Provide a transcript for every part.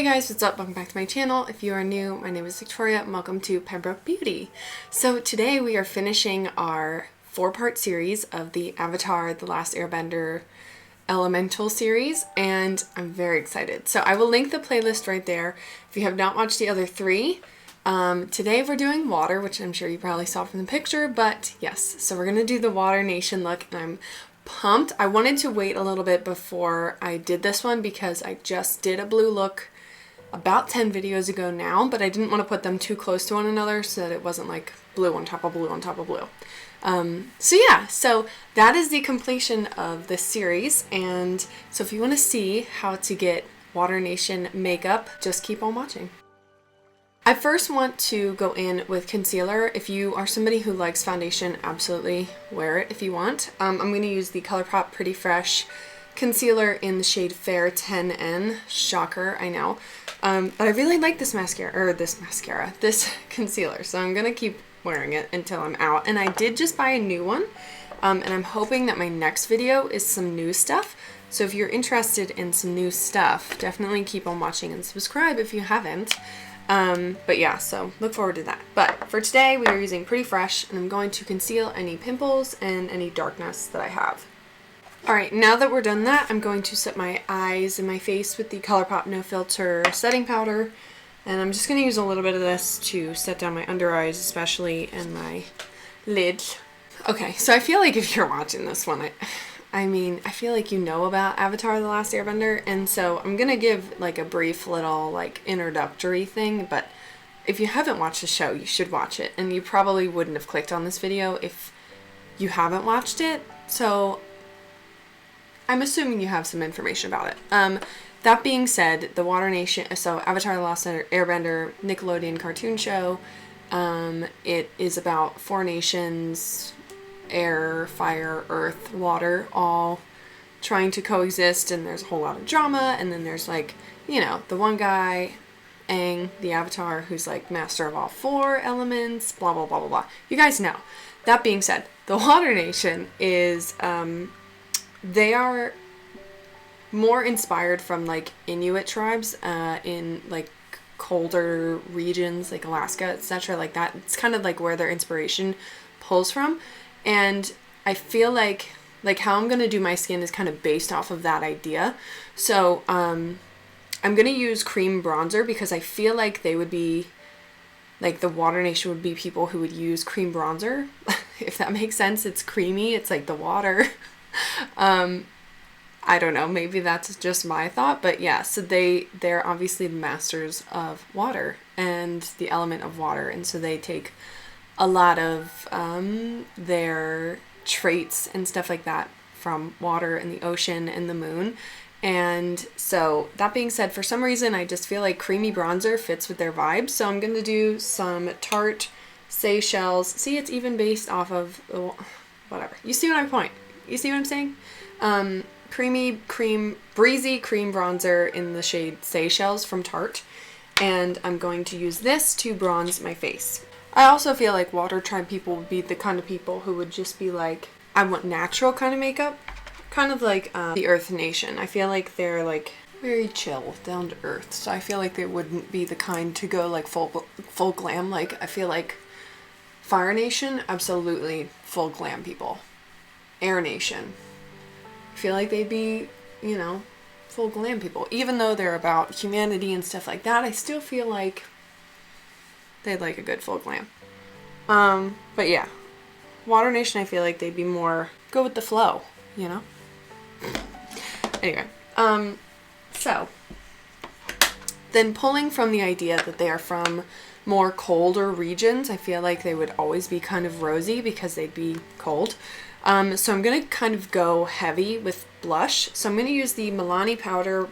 Hey guys, what's up? Welcome back to my channel. If you are new, my name is Victoria and welcome to Pembroke Beauty. So today we are finishing our 4-part series of the Avatar: The Last Airbender Elemental series, and I'm very excited. So I will link the playlist right there if you have not watched the other 3. Today we're doing water, which I'm sure you probably saw from the picture, but yes, so we're gonna do the Water Nation look, and I'm pumped. I wanted to wait a little bit before I did this one because I just did a blue look about 10 videos ago now, but I didn't want to put them too close to one another so that it wasn't like blue on top of blue on top of blue. So that is the completion of this series, and so if you want to see how to get Water Nation makeup, just keep on watching. I first want to go in with concealer. If you are somebody who likes foundation, absolutely wear it if you want. I'm going to use the Colourpop Pretty Fresh concealer in the shade Fair 10N. Shocker, I know. But I really like this this concealer, so I'm going to keep wearing it until I'm out. And I did just buy a new one, and I'm hoping that my next video is some new stuff. So if you're interested in some new stuff, definitely keep on watching and subscribe if you haven't. But yeah, so look forward to that. But for today, we are using Pretty Fresh, and I'm going to conceal any pimples and any darkness that I have. Alright, now that we're done that, I'm going to set my eyes and my face with the Colourpop No Filter setting powder. And I'm just going to use a little bit of this to set down my under eyes especially, and my lids. Okay, so I feel like if you're watching this one, I feel like you know about Avatar: The Last Airbender, and so I'm going to give like a brief little like introductory thing, but if you haven't watched the show, you should watch it, and you probably wouldn't have clicked on this video if you haven't watched it, so I'm assuming you have some information about it. That being said, the Water Nation, so Avatar: The Last Airbender Nickelodeon cartoon show, it is about 4 nations, air, fire, earth, water, all trying to coexist, and there's a whole lot of drama, and then there's like, you know, the one guy, Aang, the Avatar, who's like master of all 4 elements, blah, blah, blah, blah, blah. You guys know. That being said, the Water Nation is, they are more inspired from like Inuit tribes in like colder regions like Alaska, etc. like that. It's kind of like where their inspiration pulls from, and I feel like how I'm gonna do my skin is kind of based off of that idea. So I'm gonna use cream bronzer because I feel like they would be like, the Water Nation would be people who would use cream bronzer. If that makes sense. It's creamy, it's like the water. I don't know, maybe that's just my thought, but yeah, so they're obviously masters of water and the element of water, and so they take a lot of their traits and stuff like that from water and the ocean and the moon. And so that being said, for some reason I just feel like creamy bronzer fits with their vibes, so I'm going to do some Tarte Seychelles. See, it's even based off of whatever. You see what I'm point? You see what I'm saying? Breezy cream bronzer in the shade Seychelles from Tarte, and I'm going to use this to bronze my face. I also feel like water tribe people would be the kind of people who would just be like, I want natural kind of makeup, kind of like the Earth Nation. I feel like they're like very chill, down to earth, so I feel like they wouldn't be the kind to go like full glam. Like, I feel like Fire Nation, absolutely full glam people. Air Nation, I feel like they'd be, you know, full glam people. Even though they're about humanity and stuff like that, I still feel like they'd like a good full glam. But yeah, Water Nation, I feel like they'd be more go with the flow, you know? Anyway, so then pulling from the idea that they are from more colder regions, I feel like they would always be kind of rosy because they'd be cold. So I'm going to kind of go heavy with blush. So I'm going to use the Milani powder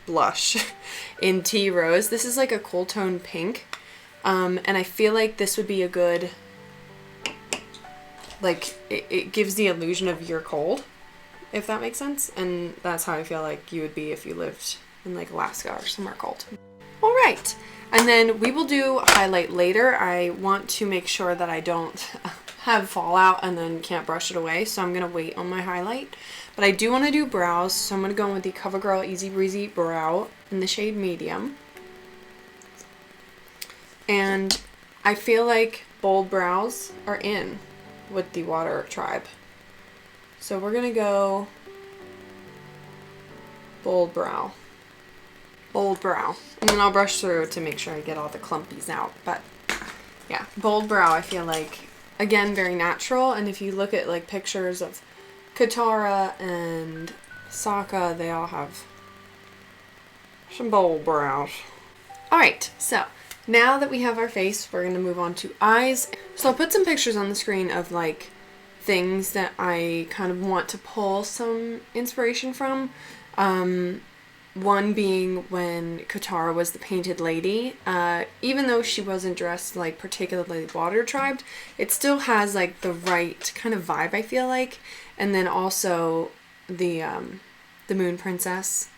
blush in Tea Rose. This is like a cool tone pink. And I feel like this would be a good, like, it gives the illusion of you're cold, if that makes sense. And that's how I feel like you would be if you lived in like Alaska or somewhere cold. All right. And then we will do highlight later. I want to make sure that I don't have fallout and then can't brush it away, so I'm gonna wait on my highlight. But I do want to do brows, so I'm going to go in with the Covergirl Easy Breezy Brow in the shade Medium. And I feel like bold brows are in with the Water Tribe. So we're going to go bold brow. Bold brow. And then I'll brush through to make sure I get all the clumpies out. But yeah, bold brow I feel like, again, very natural. And if you look at like pictures of Katara and Sokka, they all have some bold brows. Alright, so now that we have our face, we're going to move on to eyes. So I'll put some pictures on the screen of like things that I kind of want to pull some inspiration from. One being when Katara was the painted lady. Even though she wasn't dressed like particularly Water Tribed, it still has like the right kind of vibe, I feel like. And then also the Moon Princess.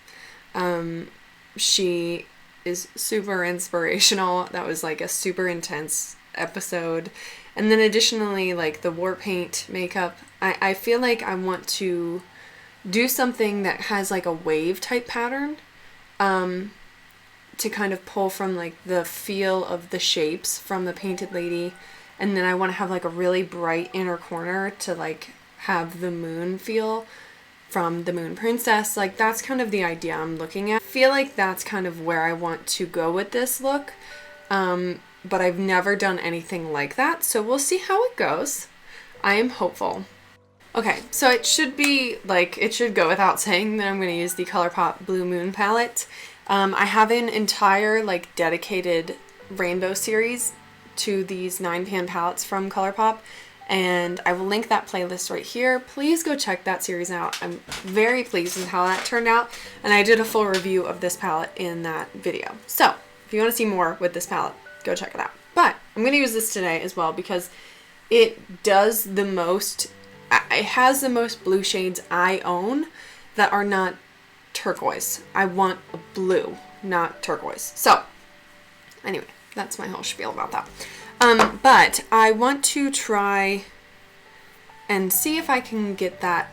She is super inspirational. That was like a super intense episode. And then additionally, like the war paint makeup, I feel like I want to do something that has like a wave type pattern, to kind of pull from like the feel of the shapes from the painted lady. And then I want to have like a really bright inner corner to like have the moon feel from the Moon Princess. Like that's kind of the idea I'm looking at. I feel like that's kind of where I want to go with this look. But I've never done anything like that, so we'll see how it goes. I am hopeful. Okay, so it should be, like, it should go without saying that I'm going to use the Colourpop Blue Moon palette. I have an entire, like, dedicated rainbow series to these 9-pan palettes from Colourpop, and I will link that playlist right here. Please go check that series out. I'm very pleased with how that turned out, and I did a full review of this palette in that video. So, if you want to see more with this palette, go check it out. But I'm going to use this today as well because it does the most, it has the most blue shades I own that are not turquoise. I want a blue, not turquoise. So anyway, that's my whole spiel about that. But I want to try and see if I can get that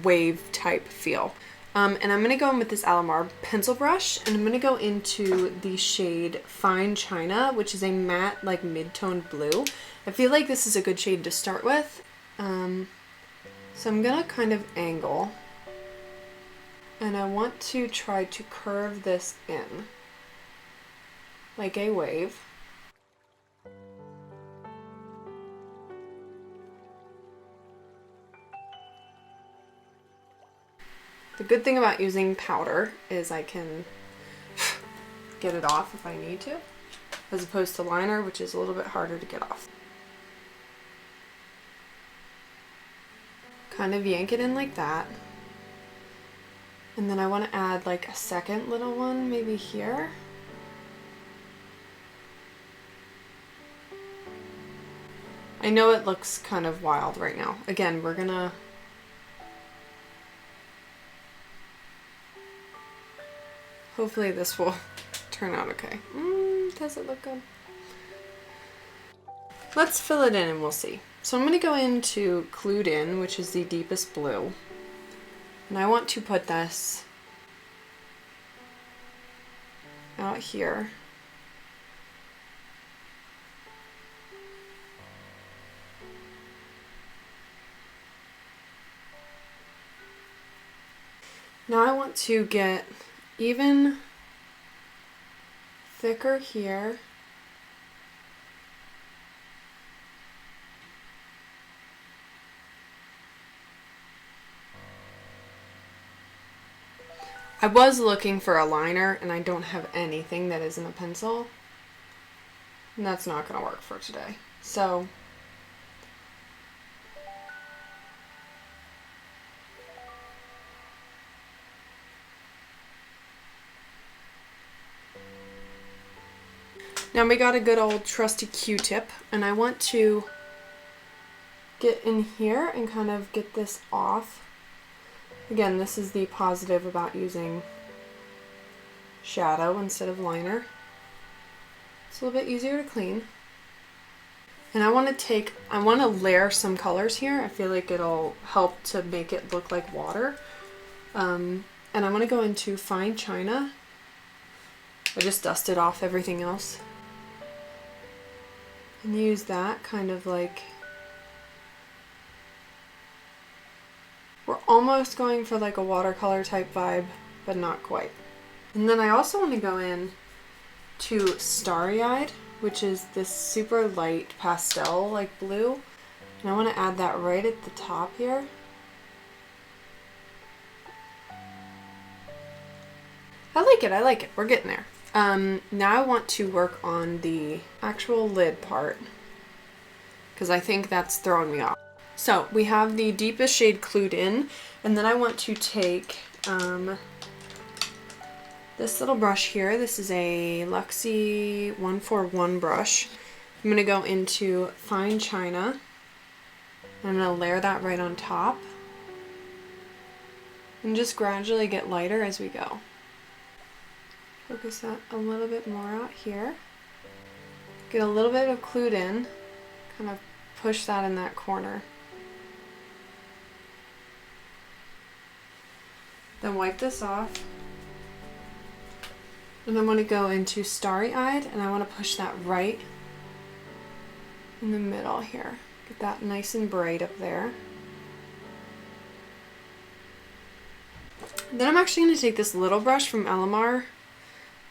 wave type feel. And I'm going to go in with this Aloe pencil brush, and I'm going to go into the shade Fine China, which is a matte, like, mid-toned blue. I feel like this is a good shade to start with. So I'm going to kind of angle, and I want to try to curve this in, like a wave. The good thing about using powder is I can get it off if I need to, as opposed to liner, which is a little bit harder to get off. Kind of yank it in like that. And then I want to add like a second little one, maybe here. I know it looks kind of wild right now. Again, we're gonna hopefully this will turn out okay. Does it look good? Let's fill it in and we'll see. So I'm going to go into Clued In, which is the deepest blue. And I want to put this out here. Now I want to get even thicker here. I was looking for a liner and I don't have anything that isn't a pencil. And that's not going to work for today. So now we got a good old trusty Q-tip, and I want to get in here and kind of get this off. Again, this is the positive about using shadow instead of liner. It's a little bit easier to clean. And I want to layer some colors here. I feel like it'll help to make it look like water. And I'm going to go into Fine China. I just dusted off everything else. And use that kind of like... We're almost going for like a watercolor type vibe, but not quite. And then I also want to go in to Starry Eyed, which is this super light pastel like blue. And I want to add that right at the top here. I like it, I like it. We're getting there. Now I want to work on the actual lid part, because I think that's throwing me off. So we have the deepest shade Clued In, and then I want to take this little brush here. This is a Luxie 141 brush. I'm going to go into Fine China. I'm going to layer that right on top. And just gradually get lighter as we go. Focus that a little bit more out here. Get a little bit of Clued In. Kind of push that in that corner. Then wipe this off. And I'm going to go into Starry Eyed, and I want to push that right in the middle here. Get that nice and bright up there. Then I'm actually going to take this little brush from Elamar.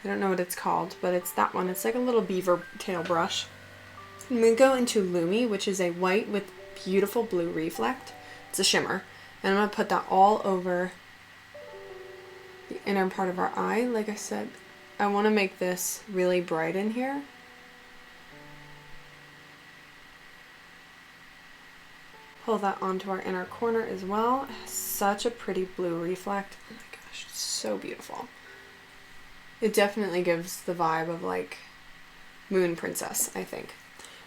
I don't know what it's called, but it's that one. It's like a little beaver tail brush. I'm going to go into Lumi, which is a white with beautiful blue reflect. It's a shimmer. And I'm going to put that all over the inner part of our eye. Like I said, I want to make this really bright in here. Pull that onto our inner corner as well. It has such a pretty blue reflect. Oh my gosh, it's so beautiful. It definitely gives the vibe of like Moon Princess, I think.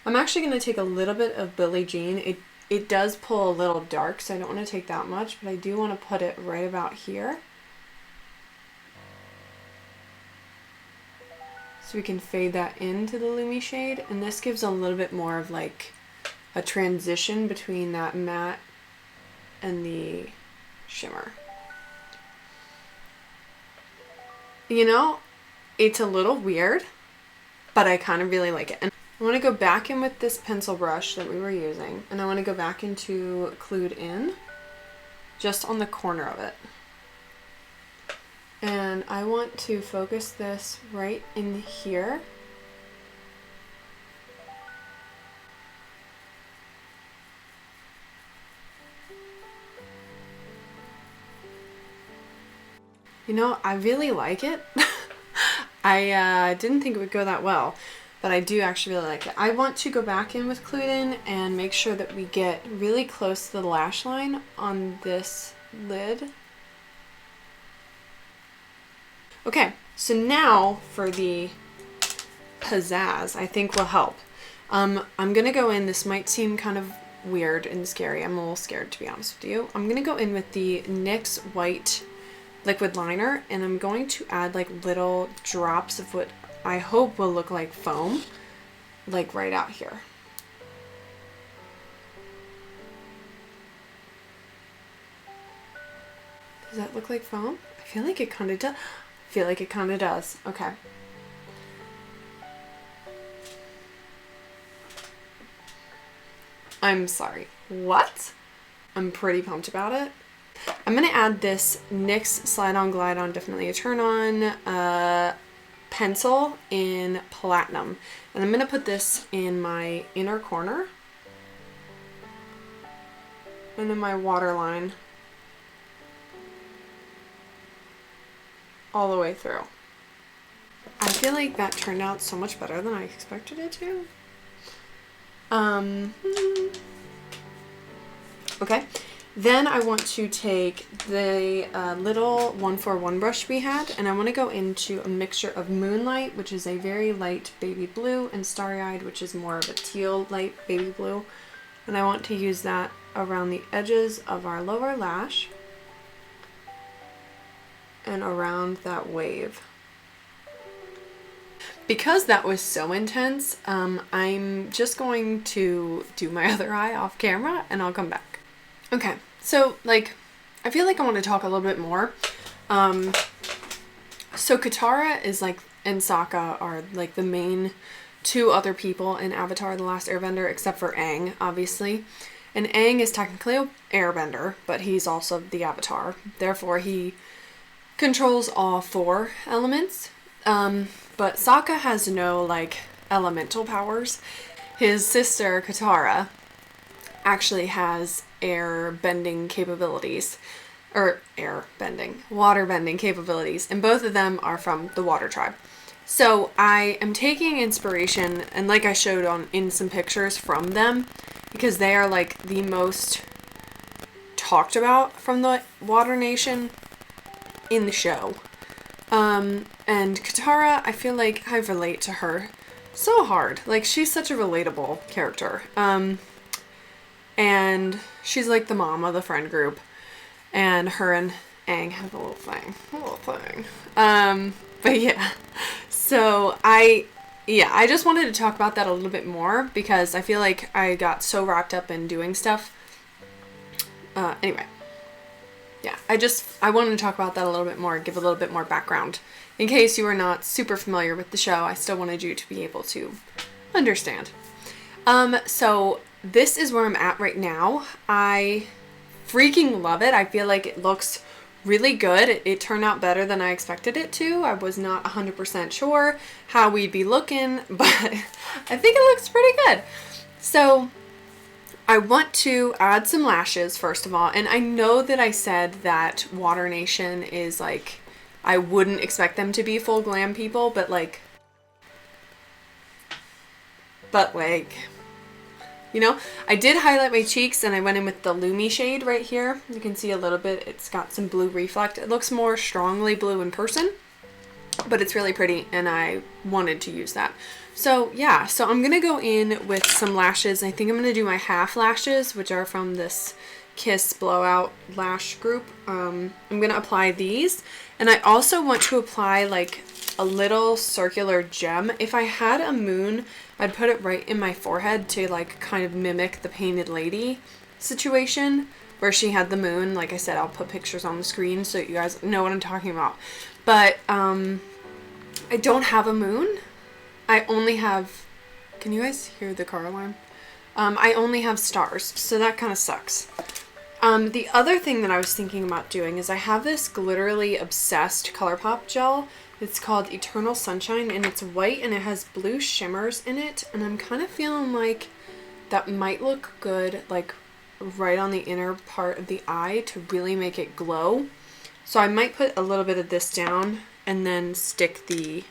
I'm actually going to take a little bit of Billie Jean. It does pull a little dark, so I don't want to take that much, but I do want to put it right about here. So we can fade that into the Lumi shade, and this gives a little bit more of like a transition between that matte and the shimmer. You know, it's a little weird, but I kind of really like it. And I want to go back in with this pencil brush that we were using, and I want to go back into Clued In, just on the corner of it. And I want to focus this right in here. You know, I really like it. I didn't think it would go that well, but I do actually really like it. I want to go back in with Clued In and make sure that we get really close to the lash line on this lid. Okay, so now for the pizzazz, I think will help. I'm gonna go in, this might seem kind of weird and scary. I'm a little scared, to be honest with you. I'm gonna go in with the NYX white liquid liner, and I'm going to add like little drops of what I hope will look like foam, like right out here. Does that look like foam? I feel like it kind of does. I feel like it kind of does. Okay. I'm sorry. What? I'm pretty pumped about it. I'm going to add this NYX Slide On Glide On Definitely a Turn On pencil in Platinum. And I'm going to put this in my inner corner and in my waterline all the way through. I feel like that turned out so much better than I expected it to. Okay. Then I want to take the little 141 brush we had, and I want to go into a mixture of Moonlight, which is a very light baby blue, and Starry Eyed, which is more of a teal light baby blue. And I want to use that around the edges of our lower lash and around that wave. Because that was so intense, I'm just going to do my other eye off camera and I'll come back. Okay, so like I feel like I want to talk a little bit more. So Katara is like, and Sokka are like the main two other people in Avatar: The Last Airbender, except for Aang, obviously. And Aang is technically an airbender, but he's also the Avatar. Therefore, he controls all 4 elements. But Sokka has no, like, elemental powers. His sister, Katara, actually has air bending capabilities. Or air bending, water bending capabilities. And both of them are from the Water Tribe. So I am taking inspiration, and like I showed in some pictures from them, because they are like the most talked about from the Water Nation in the show. And Katara, I feel like I relate to her so hard. Like, she's such a relatable character. And she's like the mom of the friend group. And her and Aang have a little thing. But yeah. So I just wanted to talk about that a little bit more because I feel like I got so wrapped up in doing stuff. Anyway. Yeah, I wanted to talk about that a little bit more, give a little bit more background. In case you are not super familiar with the show, I still wanted you to be able to understand. So this is where I'm at right now. I freaking love it. I feel like it looks really good. It turned out better than I expected it to. I was not 100% sure how we'd be looking, but I think it looks pretty good. So I want to add some lashes first of all, and I know that I said that Water Nation is like, I wouldn't expect them to be full glam people, but like, you know, I did highlight my cheeks and I went in with the Lumi shade right here. You can see a little bit, it's got some blue reflect. It looks more strongly blue in person, but it's really pretty and I wanted to use that. So yeah, so I'm going to go in with some lashes. I think I'm going to do my half lashes, which are from this Kiss Blowout Lash group. I'm going to apply these. And I also want to apply like a little circular gem. If I had a moon, I'd put it right in my forehead to like kind of mimic the Painted Lady situation where she had the moon. Like I said, I'll put pictures on the screen so you guys know what I'm talking about. But I don't have a moon. I only have, can you guys hear the car alarm? I only have stars, so that kind of sucks. The other thing that I was thinking about doing is I have this Glitterally obsessed Colourpop gel. It's called Eternal Sunshine, and it's white and it has blue shimmers in it, and I'm kind of feeling like that might look good like right on the inner part of the eye to really make it glow. So I might put a little bit of this down and then stick the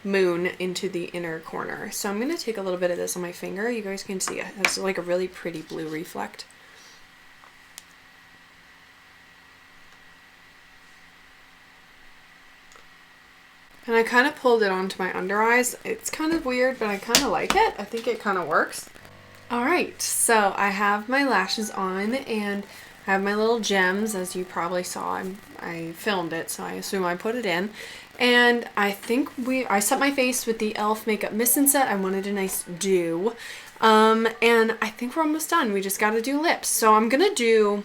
moon into the inner corner. So I'm going to take a little bit of this on my finger. You guys can see it has like a really pretty blue reflect. And I kind of pulled it onto my under eyes. It's kind of weird, but I kind of like it. I think it kind of works. Alright, so I have my lashes on and I have my little gems, as you probably saw. I filmed it, so I assume I put it in. And I think I set my face with the e.l.f. Makeup Mist and Set. I wanted a nice dew. And I think we're almost done. We just got to do lips. So I'm going to do,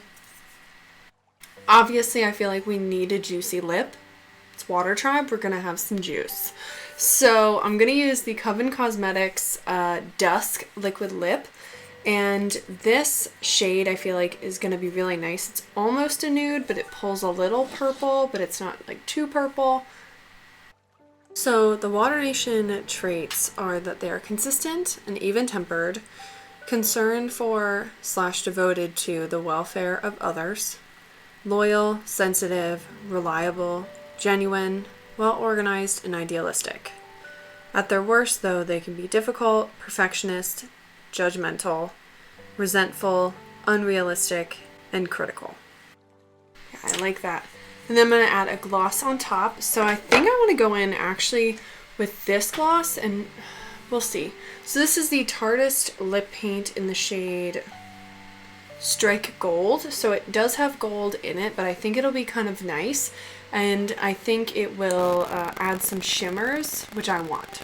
obviously I feel like we need a juicy lip. It's Water Tribe. We're going to have some juice. So I'm going to use the Coven Cosmetics Dusk Liquid Lip. And this shade I feel like is going to be really nice. It's almost a nude, but it pulls a little purple, but it's not like too purple. So the Water Nation traits are that they are consistent and even-tempered, concerned for / devoted to the welfare of others, loyal, sensitive, reliable, genuine, well-organized, and idealistic. At their worst, though, they can be difficult, perfectionist, judgmental, resentful, unrealistic, and critical. Yeah, I like that. And then I'm going to add a gloss on top. So I think I want to go in actually with this gloss and we'll see. So this is the Tarte lip paint in the shade Strike Gold. So it does have gold in it, but I think it'll be kind of nice. And I think it will add some shimmers, which I want.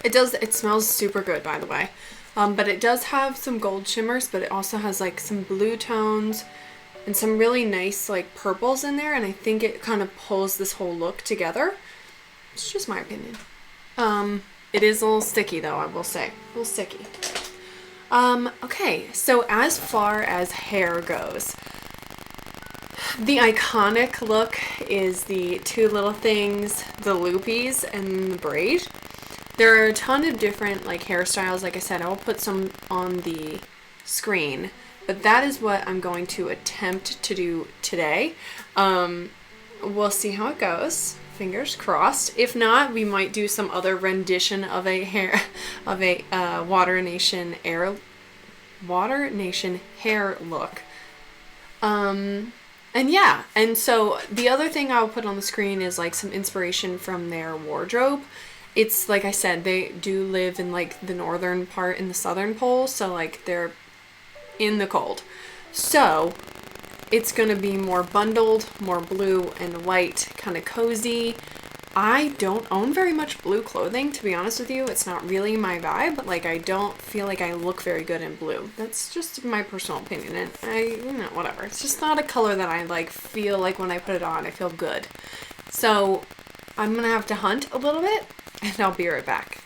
It smells super good, by the way. But it does have some gold shimmers, but it also has like some blue tones and some really nice like purples in there, and I think it kind of pulls this whole look together. It's just my opinion. It is a little sticky though, I will say. A little sticky. Okay, so as far as hair goes, the iconic look is the two little things, the loopies and the braid. There are a ton of different like hairstyles. Like I said, I will put some on the screen, but that is what I'm going to attempt to do today. We'll see how it goes. Fingers crossed. If not, we might do some other rendition of a Water Nation hair look. And yeah, and so the other thing I'll put on the screen is like some inspiration from their wardrobe. It's like I said, they do live in like the northern part in the southern pole, so like they're in the cold. So it's gonna be more bundled, more blue and white, kind of cozy. I don't own very much blue clothing, to be honest with you. It's not really my vibe, but like I don't feel like I look very good in blue. That's just my personal opinion, and whatever. It's just not a color that I like feel like when I put it on, I feel good. So I'm gonna have to hunt a little bit, and I'll be right back.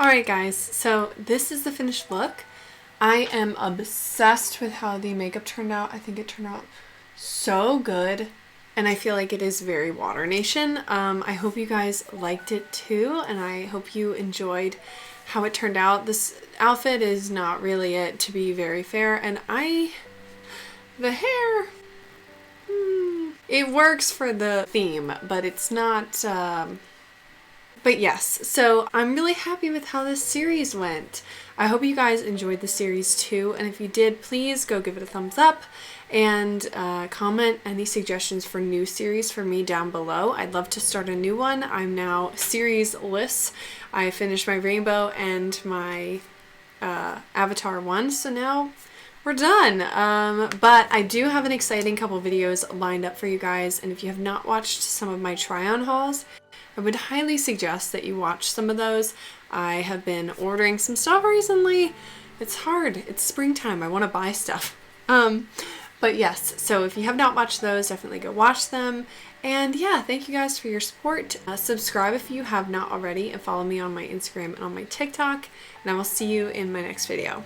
Alright guys, so this is the finished look. I am obsessed with how the makeup turned out. I think it turned out so good, and I feel like it is very Water Nation. I hope you guys liked it too, and I hope you enjoyed how it turned out. This outfit is not really it, to be very fair, and the hair, it works for the theme, but it's not, but yes, so I'm really happy with how this series went. I hope you guys enjoyed the series too, and if you did, please go give it a thumbs up and comment any suggestions for new series for me down below. I'd love to start a new one. I'm now series-less. I finished my Rainbow and my Avatar one, so now we're done. But I do have an exciting couple videos lined up for you guys, and if you have not watched some of my try-on hauls, I would highly suggest that you watch some of those. I have been ordering some stuff recently. It's hard. It's springtime. I want to buy stuff. But yes, so if you have not watched those, definitely go watch them. And yeah, thank you guys for your support. Subscribe if you have not already, and follow me on my Instagram and on my TikTok. And I will see you in my next video.